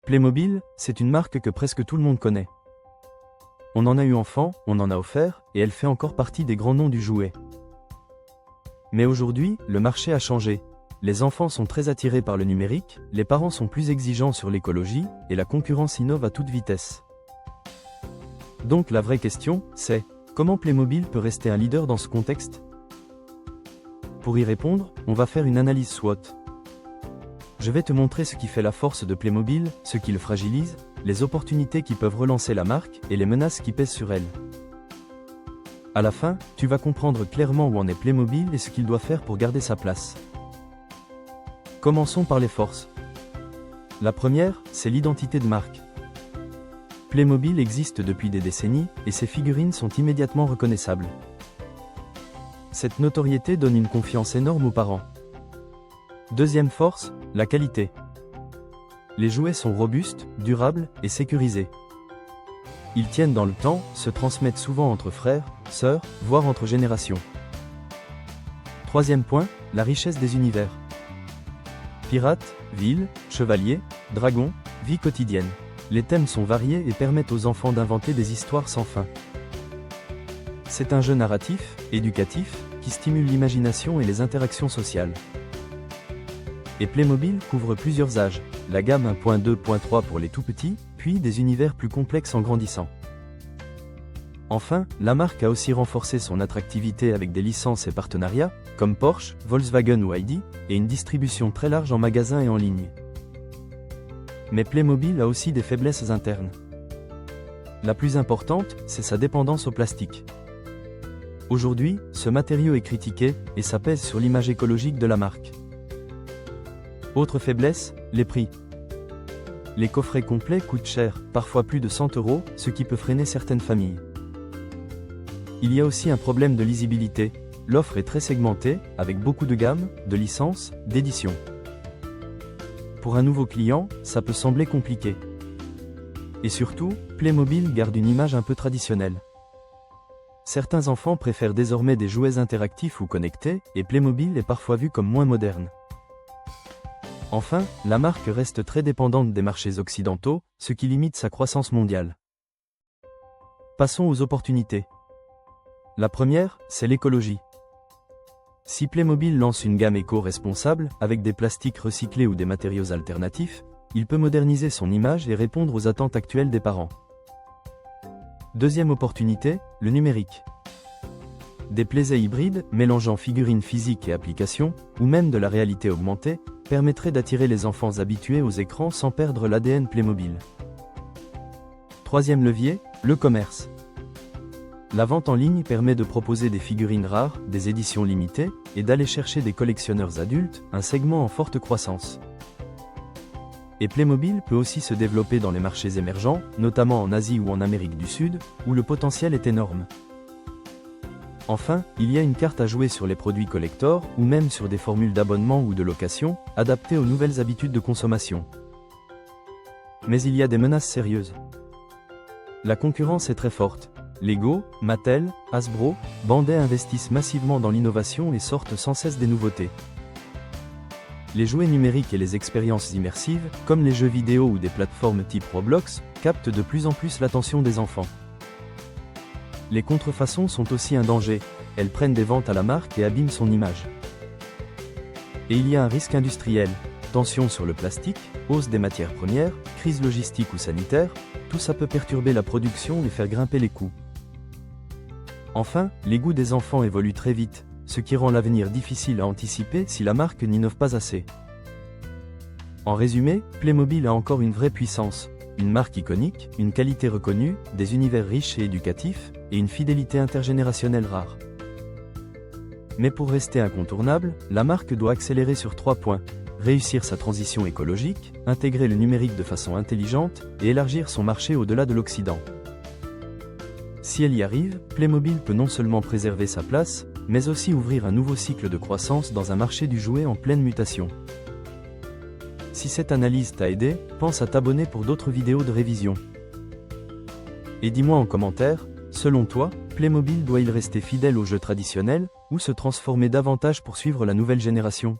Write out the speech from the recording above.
Playmobil, c'est une marque que presque tout le monde connaît. On en a eu enfant, on en a offert, et elle fait encore partie des grands noms du jouet. Mais aujourd'hui, le marché a changé. Les enfants sont très attirés par le numérique, les parents sont plus exigeants sur l'écologie, et la concurrence innove à toute vitesse. Donc la vraie question, c'est, comment Playmobil peut rester un leader dans ce contexte? Pour y répondre, on va faire une analyse SWOT. Je vais te montrer ce qui fait la force de Playmobil, ce qui le fragilise, les opportunités qui peuvent relancer la marque et les menaces qui pèsent sur elle. À la fin, tu vas comprendre clairement où en est Playmobil et ce qu'il doit faire pour garder sa place. Commençons par les forces. La première, c'est l'identité de marque. Playmobil existe depuis des décennies, et ses figurines sont immédiatement reconnaissables. Cette notoriété donne une confiance énorme aux parents. Deuxième force, la qualité. Les jouets sont robustes, durables et sécurisés. Ils tiennent dans le temps, se transmettent souvent entre frères, sœurs, voire entre générations. Troisième point, la richesse des univers. Pirates, villes, chevaliers, dragons, vie quotidienne. Les thèmes sont variés et permettent aux enfants d'inventer des histoires sans fin. C'est un jeu narratif, éducatif, qui stimule l'imagination et les interactions sociales. Et Playmobil couvre plusieurs âges, la gamme 1.2.3 pour les tout petits, puis des univers plus complexes en grandissant. Enfin, la marque a aussi renforcé son attractivité avec des licences et partenariats, comme Porsche, Volkswagen ou Audi, et une distribution très large en magasins et en ligne. Mais Playmobil a aussi des faiblesses internes. La plus importante, c'est sa dépendance au plastique. Aujourd'hui, ce matériau est critiqué, et ça pèse sur l'image écologique de la marque. Autre faiblesse, les prix. Les coffrets complets coûtent cher, parfois plus de 100 €, ce qui peut freiner certaines familles. Il y a aussi un problème de lisibilité. L'offre est très segmentée, avec beaucoup de gammes, de licences, d'éditions. Pour un nouveau client, ça peut sembler compliqué. Et surtout, Playmobil garde une image un peu traditionnelle. Certains enfants préfèrent désormais des jouets interactifs ou connectés, et Playmobil est parfois vu comme moins moderne. Enfin, la marque reste très dépendante des marchés occidentaux, ce qui limite sa croissance mondiale. Passons aux opportunités. La première, c'est l'écologie. Si Playmobil lance une gamme éco-responsable, avec des plastiques recyclés ou des matériaux alternatifs, il peut moderniser son image et répondre aux attentes actuelles des parents. Deuxième opportunité, le numérique. Des plaisirs hybrides, mélangeant figurines physiques et applications, ou même de la réalité augmentée, permettraient d'attirer les enfants habitués aux écrans sans perdre l'ADN Playmobil. Troisième levier, le commerce. La vente en ligne permet de proposer des figurines rares, des éditions limitées, et d'aller chercher des collectionneurs adultes, un segment en forte croissance. Et Playmobil peut aussi se développer dans les marchés émergents, notamment en Asie ou en Amérique du Sud, où le potentiel est énorme. Enfin, il y a une carte à jouer sur les produits collector, ou même sur des formules d'abonnement ou de location, adaptées aux nouvelles habitudes de consommation. Mais il y a des menaces sérieuses. La concurrence est très forte. Lego, Mattel, Hasbro, Bandai investissent massivement dans l'innovation et sortent sans cesse des nouveautés. Les jouets numériques et les expériences immersives, comme les jeux vidéo ou des plateformes type Roblox, captent de plus en plus l'attention des enfants. Les contrefaçons sont aussi un danger, elles prennent des ventes à la marque et abîment son image. Et il y a un risque industriel, tension sur le plastique, hausse des matières premières, crise logistique ou sanitaire, tout ça peut perturber la production et faire grimper les coûts. Enfin, les goûts des enfants évoluent très vite, ce qui rend l'avenir difficile à anticiper si la marque n'innove pas assez. En résumé, Playmobil a encore une vraie puissance, une marque iconique, une qualité reconnue, des univers riches et éducatifs, et une fidélité intergénérationnelle rare. Mais pour rester incontournable, la marque doit accélérer sur 3 points. Réussir sa transition écologique, intégrer le numérique de façon intelligente, et élargir son marché au-delà de l'Occident. Si elle y arrive, Playmobil peut non seulement préserver sa place, mais aussi ouvrir un nouveau cycle de croissance dans un marché du jouet en pleine mutation. Si cette analyse t'a aidé, pense à t'abonner pour d'autres vidéos de révision. Et dis-moi en commentaire, selon toi, Playmobil doit-il rester fidèle aux jeux traditionnels, ou se transformer davantage pour suivre la nouvelle génération ?